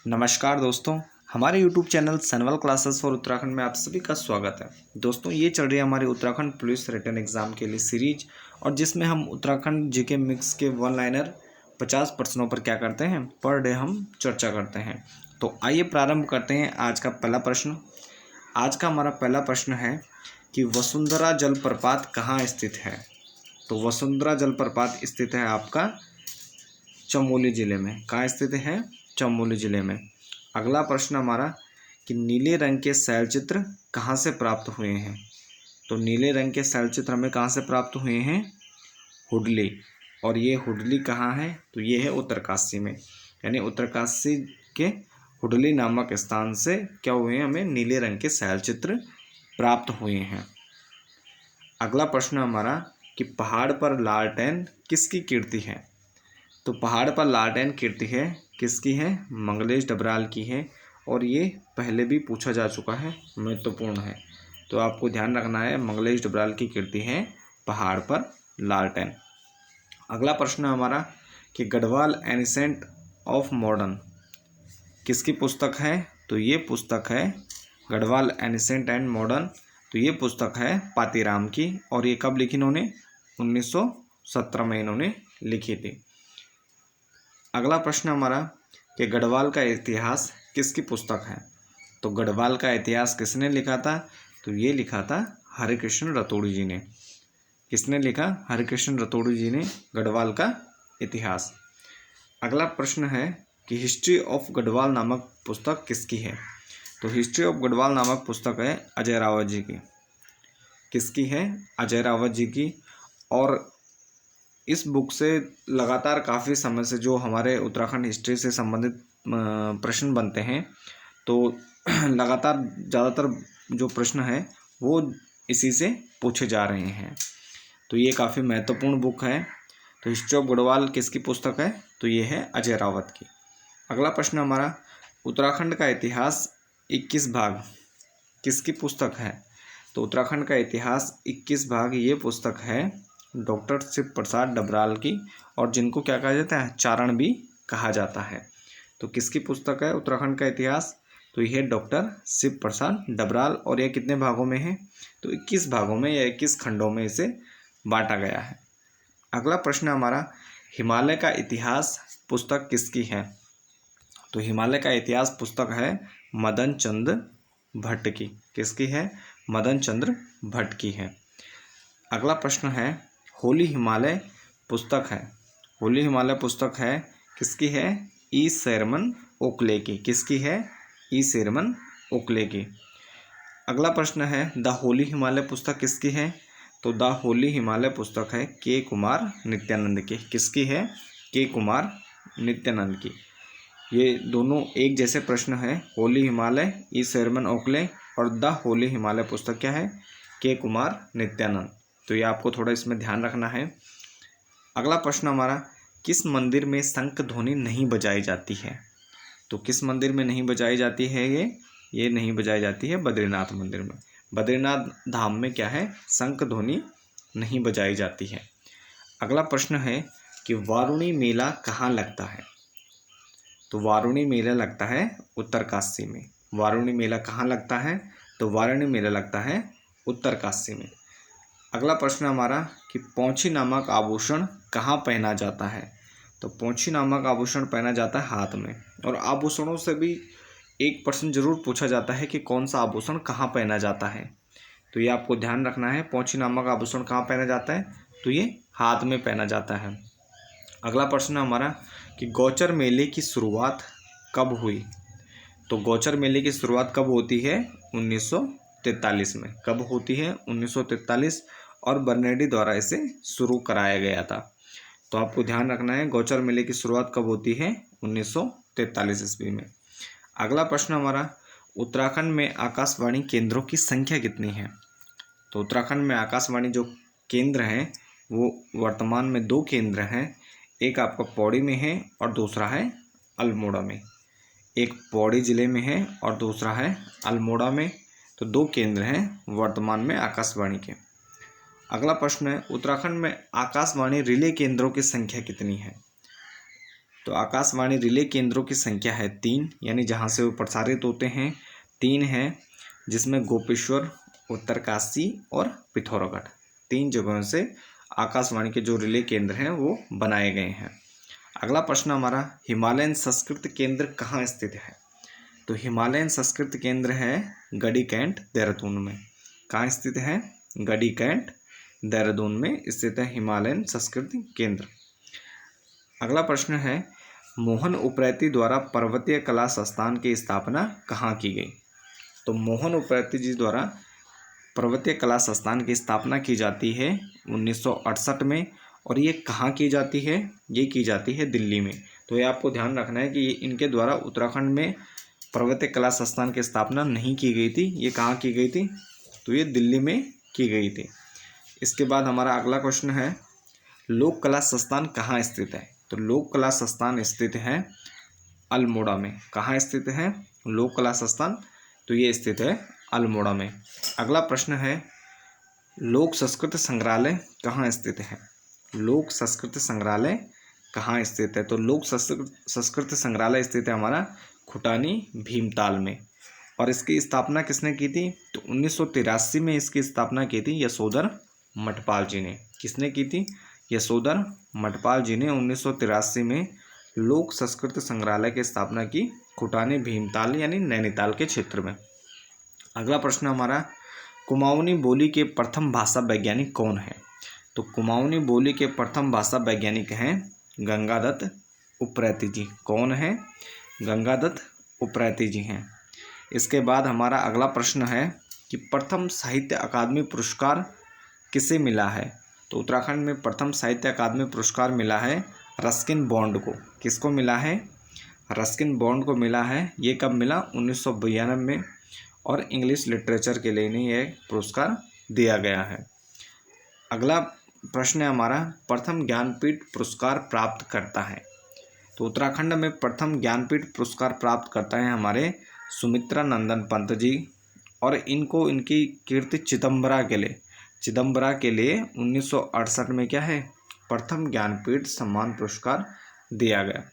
नमस्कार दोस्तों, हमारे YouTube channel Sanwal classes for Uttarakhand में आप सभी का स्वागत है। दोस्तों, ये चल रही है हमारी उत्तराखंड पुलिस रिटन एग्ज़ाम के लिए सीरीज, और जिसमें हम उत्तराखंड जीके मिक्स के वन लाइनर 50 प्रश्नों पर क्या करते हैं, पर डे हम चर्चा करते हैं। तो आइए प्रारंभ करते हैं आज का पहला प्रश्न। आज का हमारा पहला प्रश्न है कि वसुंधरा जलप्रपात कहाँ स्थित है। तो वसुंधरा जलप्रपात स्थित है आपका चमोली ज़िले में। कहाँ स्थित है? चमोली ज़िले में। अगला प्रश्न हमारा कि नीले रंग के शैलचित्र कहाँ से प्राप्त हुए हैं। तो नीले रंग के शैलचित्र हमें कहाँ से प्राप्त हुए हैं? हुडली। और ये हुडली कहाँ है? तो ये है उत्तरकाशी में, यानी उत्तरकाशी के हुडली नामक स्थान से क्या हुए हैं, हमें नीले रंग के शैलचित्र प्राप्त हुए हैं। अगला प्रश्न हमारा कि पहाड़ पर लालटेन किसकी कीर्ति है। तो पहाड़ पर लालटेन कीर्ति है किसकी है? मंगलेश डबराल की है, और ये पहले भी पूछा जा चुका है, महत्वपूर्ण है। तो आपको ध्यान रखना है, मंगलेश डबराल की कीर्ति है पहाड़ पर लालटेन। अगला प्रश्न हमारा कि गढ़वाल एनिसेंट ऑफ मॉडर्न किसकी पुस्तक है। तो ये पुस्तक है गढ़वाल एनिसेंट एंड मॉडर्न। तो ये पुस्तक है पातीराम की, और ये कब लिखी इन्होंने? 1917 में इन्होंने लिखी थी। अगला प्रश्न हमारा कि गढ़वाल का इतिहास किसकी पुस्तक है। तो गढ़वाल का इतिहास किसने लिखा था? तो ये लिखा था हरिकृष्ण रतोड़ी जी ने। किसने लिखा? हरिकृष्ण रतोड़ी जी ने गढ़वाल का इतिहास। अगला प्रश्न है कि हिस्ट्री ऑफ गढ़वाल नामक पुस्तक किसकी है। तो हिस्ट्री ऑफ गढ़वाल नामक पुस्तक है अजय रावत जी की। किसकी है? अजय रावत जी की। और इस बुक से लगातार काफ़ी समय से जो हमारे उत्तराखंड हिस्ट्री से संबंधित प्रश्न बनते हैं, तो लगातार ज़्यादातर जो प्रश्न हैं वो इसी से पूछे जा रहे हैं। तो ये काफ़ी महत्वपूर्ण बुक है। तो हिस्ट्री ऑफ गढ़वाल किसकी पुस्तक है? तो ये है अजय रावत की। अगला प्रश्न हमारा उत्तराखंड का इतिहास 21 भाग किसकी पुस्तक है। तो उत्तराखंड का इतिहास 21 भाग ये पुस्तक है डॉक्टर शिव प्रसाद डबराल की, और जिनको क्या कहा जाता है? चारण भी कहा जाता है। तो किसकी पुस्तक है उत्तराखंड का इतिहास? तो यह डॉक्टर शिव प्रसाद डबराल, और यह कितने भागों में है? तो 21 भागों में या 21 खंडों में इसे बांटा गया है। अगला प्रश्न हमारा हिमालय का इतिहास पुस्तक किसकी है। तो हिमालय का इतिहास पुस्तक है मदन चंद्र भट्ट की। किसकी है? मदन चंद्र भट्ट की है। अगला प्रश्न है होली हिमालय पुस्तक है। होली हिमालय पुस्तक है किसकी है? ई शेरमन ओकले की। किसकी है? ई शेरमन ओकले की। अगला प्रश्न है द होली हिमालय पुस्तक किसकी है। तो द होली हिमालय पुस्तक है के कुमार नित्यानंद की। किसकी है? के कुमार नित्यानंद की। ये दोनों एक जैसे प्रश्न हैं। होली हिमालय ई शेरमन ओकले, और द होली हिमालय पुस्तक क्या है? के कुमार नित्यानंद। तो ये आपको थोड़ा इसमें ध्यान रखना है। अगला प्रश्न हमारा किस मंदिर में शंख ध्वनि नहीं बजाई जाती है। तो किस मंदिर में नहीं बजाई जाती है? ये नहीं बजाई जाती है बद्रीनाथ मंदिर में। बद्रीनाथ धाम में क्या है? शंख ध्वनि नहीं बजाई जाती है। अगला प्रश्न है कि वारुणी मेला कहाँ लगता है। तो वारुणी मेला लगता है उत्तरकाशी में। वारुणी मेला कहाँ लगता है? तो वारुणी मेला लगता है उत्तरकाशी में। अगला प्रश्न हमारा कि पोंछी नामक आभूषण कहाँ पहना जाता है। तो पोंछी नामक आभूषण पहना जाता है हाथ में। और आभूषणों से भी एक प्रश्न जरूर पूछा जाता है कि कौन सा आभूषण कहाँ पहना जाता है। तो ये आपको ध्यान रखना है, पोंछी नामक आभूषण कहाँ पहना जाता है? तो ये हाथ में पहना जाता है। अगला प्रश्न हमारा कि गौचर मेले की शुरुआत कब हुई। तो गौचर मेले की शुरुआत कब होती है? 1943 में। कब होती है? 1943, और बर्नेडी द्वारा इसे शुरू कराया गया था। तो आपको ध्यान रखना है, गौचर मेले की शुरुआत कब होती है? 1943 ईस्वी में। अगला प्रश्न हमारा उत्तराखंड में आकाशवाणी केंद्रों की संख्या कितनी है। तो उत्तराखंड में आकाशवाणी जो केंद्र हैं वो वर्तमान में 2 केंद्र हैं। एक आपका पौड़ी में है और दूसरा है अल्मोड़ा में। एक पौड़ी ज़िले में है और दूसरा है अल्मोड़ा में। तो 2 केंद्र हैं वर्तमान में आकाशवाणी के। अगला प्रश्न है उत्तराखंड में आकाशवाणी रिले केंद्रों की संख्या कितनी है। तो आकाशवाणी रिले केंद्रों की संख्या है 3, यानी जहाँ से वो प्रसारित होते हैं 3 हैं, जिसमें गोपेश्वर, उत्तरकाशी और पिथौरागढ़ 3 जगहों से आकाशवाणी के जो रिले केंद्र हैं वो बनाए गए हैं। अगला प्रश्न हमारा, हिमालयन संस्कृत केंद्र कहाँ स्थित है? तो हिमालयन संस्कृत केंद्र है गढ़ी कैंट, देहरादून में। कहाँ स्थित है? गढ़ी कैंट, देहरादून में स्थित है हिमालयन संस्कृत केंद्र। अगला प्रश्न है, मोहन उप्रेती द्वारा पर्वतीय कला संस्थान की स्थापना कहाँ की गई? तो मोहन उप्रेती जी द्वारा पर्वतीय कला संस्थान की स्थापना की जाती है 1968 में, और ये कहाँ की जाती है? ये की जाती है दिल्ली में। तो ये आपको ध्यान रखना है कि इनके द्वारा उत्तराखंड में पर्वतीय कला संस्थान की स्थापना नहीं की गई थी। ये कहाँ की गई थी? तो ये दिल्ली में की गई थी। इसके बाद हमारा अगला क्वेश्चन है, लोक कला संस्थान कहाँ स्थित है? तो लोक कला संस्थान स्थित है अल्मोड़ा में। कहाँ स्थित है लोक कला संस्थान? तो ये स्थित है अल्मोड़ा में। अगला प्रश्न है, लोक संस्कृत संग्रहालय कहाँ स्थित है? लोक संस्कृत संग्रहालय कहाँ स्थित है? तो लोक संस्कृत संग्रहालय स्थित है हमारा खुटानी, भीमताल में। और इसकी स्थापना किसने की थी? तो 1983 में इसकी स्थापना की थी यशोधर मठपाल जी ने। किसने की थी? यशोधर मठपाल जी ने 1983 में लोक संस्कृत संग्रहालय की स्थापना की खुटानी, भीमताल यानी नैनीताल के क्षेत्र में। अगला प्रश्न हमारा, कुमाऊनी बोली के प्रथम भाषा वैज्ञानिक कौन है? तो कुमाऊनी बोली के प्रथम भाषा वैज्ञानिक हैं गंगादत्त उप्रेती जी। कौन है? गंगादत्त उप्रेती जी हैं। इसके बाद हमारा अगला प्रश्न है कि प्रथम साहित्य अकादमी पुरस्कार किसे मिला है? तो उत्तराखंड में प्रथम साहित्य अकादमी पुरस्कार मिला है रस्किन बॉन्ड को। किसको मिला है? रस्किन बॉन्ड को मिला है। ये कब मिला? 1992 में, और इंग्लिश लिटरेचर के लिए इन्हें यह पुरस्कार दिया गया है। अगला प्रश्न है हमारा, प्रथम ज्ञानपीठ पुरस्कार प्राप्त करता है? तो उत्तराखंड में प्रथम ज्ञानपीठ पुरस्कार प्राप्त करता है हमारे सुमित्रा नंदन पंत जी, और इनको इनकी कीर्ति चिदम्बरा के लिए 1968 में क्या है? प्रथम ज्ञानपीठ सम्मान पुरस्कार दिया गया।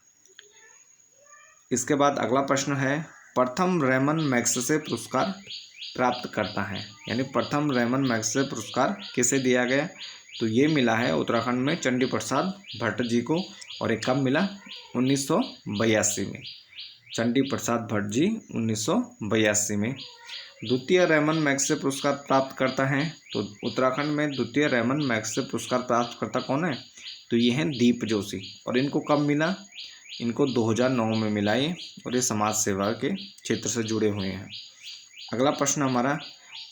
इसके बाद अगला प्रश्न है, प्रथम रेमन मैग्सेसे पुरस्कार प्राप्त करता है? यानी प्रथम रेमन मैग्सेसे पुरस्कार किसे दिया गया? तो ये मिला है उत्तराखंड में चंडी प्रसाद भट्ट जी को, और ये कब मिला? 1982 में। चंडी प्रसाद भट्ट जी 1982 में। द्वितीय रेमन मैग्सेसे पुरस्कार प्राप्त करता है? तो उत्तराखंड में द्वितीय रेमन मैग्सेसे पुरस्कार प्राप्त करता कौन है? तो ये हैं दीप जोशी, और इनको कब मिला? इनको 2009 में मिला ये, और ये समाज सेवा के क्षेत्र से जुड़े हुए हैं। अगला प्रश्न हमारा,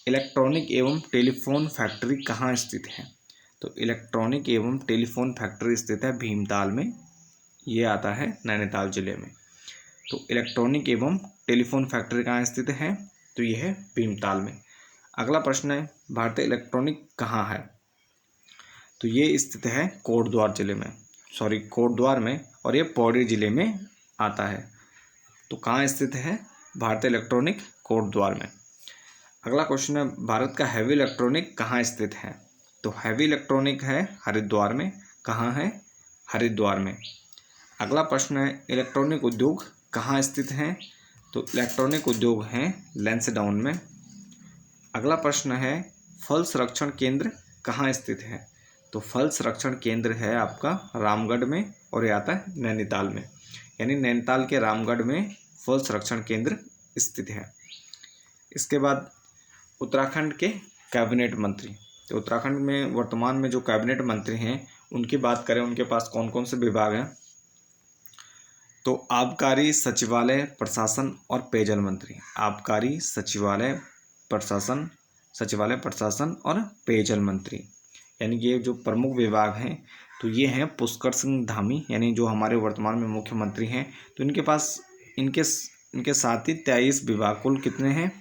इलेक्ट्रॉनिक एवं टेलीफोन फैक्ट्री कहाँ स्थित है? तो इलेक्ट्रॉनिक एवं टेलीफोन फैक्ट्री स्थित है भीमताल में। ये आता है नैनीताल जिले में। तो इलेक्ट्रॉनिक एवं टेलीफोन फैक्ट्री कहाँ स्थित है? तो ये है भीमताल में। अगला प्रश्न है, भारतीय इलेक्ट्रॉनिक कहाँ है? तो ये स्थित है कोटद्वार में, और ये पौड़ी जिले में आता है। तो कहाँ स्थित है भारतीय इलेक्ट्रॉनिक? कोटद्वार में। अगला क्वेश्चन है, भारत का हैवी इलेक्ट्रॉनिक कहाँ स्थित है? तो हैवी इलेक्ट्रॉनिक है हरिद्वार में। कहाँ है? हरिद्वार में। अगला प्रश्न है, इलेक्ट्रॉनिक उद्योग कहाँ स्थित हैं? तो इलेक्ट्रॉनिक उद्योग हैं लैंसडाउन में। अगला प्रश्न है, फल संरक्षण केंद्र कहाँ स्थित है? तो फल संरक्षण केंद्र है आपका रामगढ़ में, और ये आता है नैनीताल में। यानी नैनीताल के रामगढ़ में फल संरक्षण केंद्र स्थित है। इसके बाद उत्तराखंड के कैबिनेट मंत्री। तो उत्तराखंड में वर्तमान में जो कैबिनेट मंत्री हैं उनकी बात करें, उनके पास कौन कौन से विभाग हैं? तो आबकारी, सचिवालय, प्रशासन और पेयजल मंत्री। आबकारी, सचिवालय, प्रशासन और पेयजल मंत्री, यानी ये जो प्रमुख विभाग हैं तो ये हैं पुष्कर सिंह धामी, यानी जो हमारे वर्तमान में मुख्यमंत्री हैं। तो इनके पास इनके साथ ही 23 विभाग, कुल कितने हैं?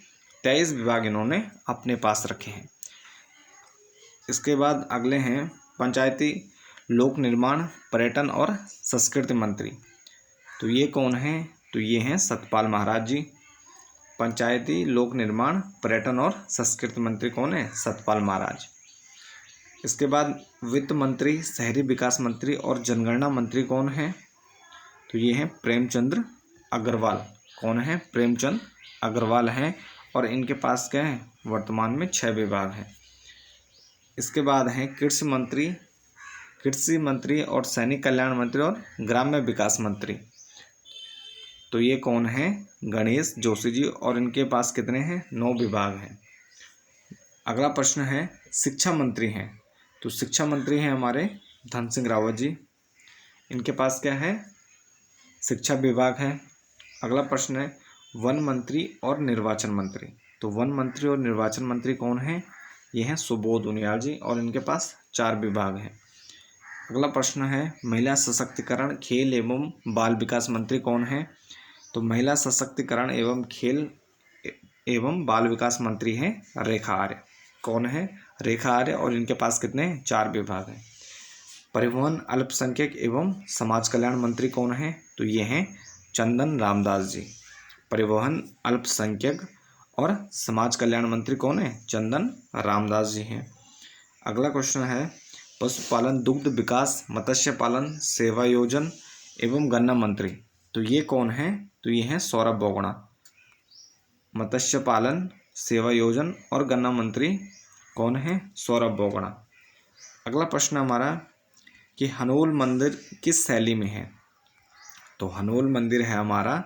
23 विभाग इन्होंने अपने पास रखे हैं। इसके बाद अगले हैं पंचायती, लोक निर्माण, पर्यटन और संस्कृति मंत्री। तो ये कौन हैं? तो ये हैं सतपाल महाराज जी। पंचायती, लोक निर्माण, पर्यटन और संस्कृति मंत्री कौन है? सतपाल महाराज। इसके बाद वित्त मंत्री, शहरी विकास मंत्री और जनगणना मंत्री कौन है? तो तो ये हैं प्रेमचंद्र अग्रवाल। कौन है? प्रेमचंद अग्रवाल हैं। और इनके पास क्या है? वर्तमान में 6 विभाग हैं। इसके बाद हैं कृषि मंत्री और सैनिक कल्याण मंत्री और ग्राम्य विकास मंत्री। तो ये कौन है? गणेश जोशी जी। और इनके पास कितने हैं? 9 विभाग हैं। अगला प्रश्न है शिक्षा मंत्री हैं। तो शिक्षा मंत्री हैं हमारे धन सिंह रावत जी। इनके पास क्या है? शिक्षा विभाग है। अगला प्रश्न है वन मंत्री और निर्वाचन मंत्री। तो वन मंत्री और निर्वाचन मंत्री कौन है? ये हैं सुबोध उनियाल जी। और इनके पास 4 विभाग हैं। अगला प्रश्न है महिला सशक्तिकरण खेल एवं बाल विकास मंत्री कौन है? तो महिला सशक्तिकरण एवं खेल एवं बाल विकास मंत्री हैं रेखा आर्य। कौन है? रेखा आर्य। और इनके पास कितने? 4 विभाग हैं। परिवहन अल्पसंख्यक एवं समाज कल्याण मंत्री कौन है? तो ये हैं चंदन रामदास जी। परिवहन अल्पसंख्यक और समाज कल्याण मंत्री कौन है? चंदन रामदास जी हैं। अगला क्वेश्चन है पशुपालन दुग्ध विकास मत्स्य पालन सेवा योजन एवं गन्ना मंत्री। तो ये कौन है? तो ये हैं सौरभ बोगड़ा। मत्स्य पालन सेवा योजन और गन्ना मंत्री कौन है? सौरभ बोगड़ा। अगला प्रश्न हमारा कि हनोल मंदिर किस शैली में है? तो हनोल मंदिर है हमारा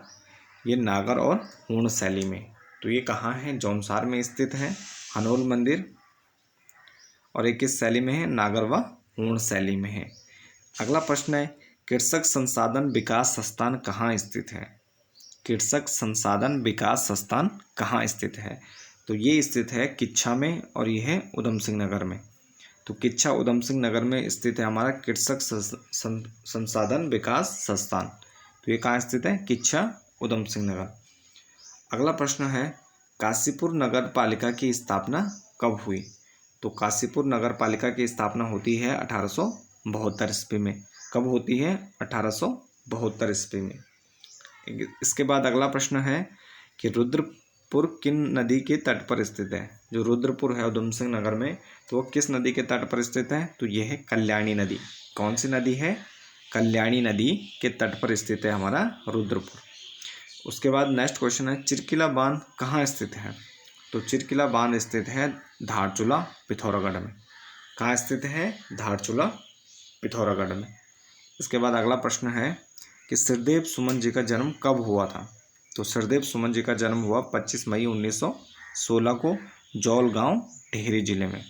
ये नागर और हूण शैली में। तो ये कहाँ है? जौनसार में स्थित है हनोल मंदिर। और ये किस शैली में है? नागर व हूण शैली में है। अगला प्रश्न है कृषक संसाधन विकास संस्थान कहाँ स्थित है? कृषक संसाधन विकास संस्थान कहाँ स्थित है? तो ये स्थित है किच्छा में और ये है उधम सिंह नगर में। तो किच्छा उधम सिंह नगर में स्थित है हमारा कृषक संसाधन विकास संस्थान। तो ये कहाँ स्थित है? किच्छा उधम सिंह नगर। अगला प्रश्न है काशीपुर नगर पालिका की स्थापना कब हुई? तो काशीपुर नगर पालिका की स्थापना होती है 1872 ईस्वी में। कब होती है? 1872 ईस्वी में। इसके बाद अगला प्रश्न है कि रुद्रपुर किन नदी के तट पर स्थित है? जो रुद्रपुर है उधम सिंह नगर में, तो वो किस नदी के तट पर स्थित है? तो ये है कल्याणी नदी। कौन सी नदी है? कल्याणी नदी के तट पर स्थित है हमारा रुद्रपुर। उसके बाद नेक्स्ट क्वेश्चन है चिरकिला बांध कहाँ स्थित है? तो चिरकिला बांध स्थित है धारचूला पिथौरागढ़ में। कहाँ स्थित है? धारचूला पिथौरागढ़ में। इसके बाद अगला प्रश्न है कि श्रीदेव सुमन जी का जन्म कब हुआ था? तो श्रीदेव सुमन जी का जन्म हुआ 25 मई 1916 को जौलगांव टिहरी जिले में।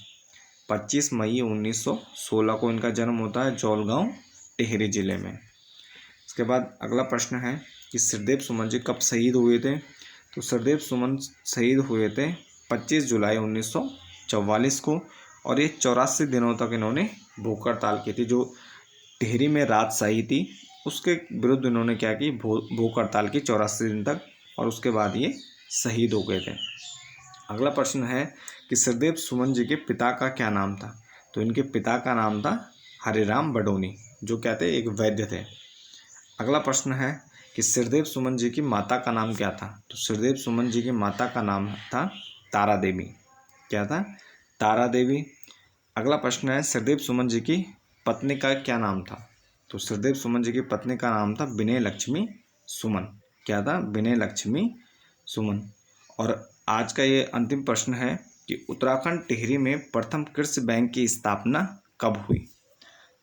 25 मई 1916 को इनका जन्म होता है जौलगांव टिहरी जिले में। इसके बाद अगला प्रश्न है कि श्रीदेव सुमन जी कब शहीद हुए थे? तो श्रीदेव सुमन शहीद हुए थे 25 जुलाई 1944 को। और ये 84 दिनों तक इन्होंने भूख हड़ताल की थी। जो टिहरी में राजशाही थी उसके विरुद्ध इन्होंने क्या की? भूख हड़ताल की 84 दिन तक। और उसके बाद ये शहीद हो गए थे। अगला प्रश्न है कि श्रीदेव सुमन जी के पिता का क्या नाम था? तो इनके पिता का नाम था हरिराम बडोनी, जो कहते एक वैद्य थे। अगला प्रश्न है कि श्रीदेव सुमन जी की माता का नाम क्या था? तो श्रीदेव सुमन जी की माता का नाम था तारा देवी। क्या था? तारा देवी। अगला प्रश्न है श्रीदेव सुमन जी की पत्नी का क्या नाम था? तो श्रीदेव सुमन जी की पत्नी का नाम था विनय लक्ष्मी सुमन। क्या था? विनय लक्ष्मी सुमन। और आज का ये अंतिम प्रश्न है कि उत्तराखंड टिहरी में प्रथम कृषि बैंक की स्थापना कब हुई?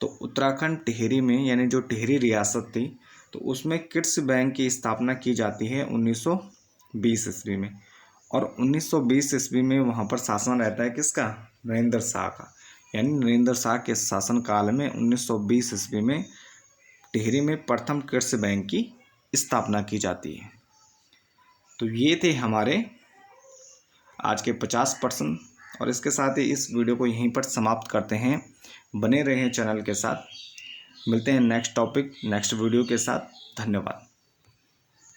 तो उत्तराखंड टिहरी में यानी जो टिहरी रियासत थी तो उसमें कृषि बैंक की स्थापना की जाती है 1920 ईस्वी में। और 1920 ईस्वी में वहाँ पर शासन रहता है किसका? नरेंद्र शाह का। यानी नरेंद्र शाह के शासनकाल में 1920 ईस्वी में टिहरी में प्रथम कृषि बैंक की स्थापना की जाती है। तो ये थे हमारे आज के 50%। और इसके साथ ही इस वीडियो को यहीं पर समाप्त करते हैं। बने रहें चैनल के साथ। मिलते हैं नेक्स्ट टॉपिक नेक्स्ट वीडियो के साथ। धन्यवाद।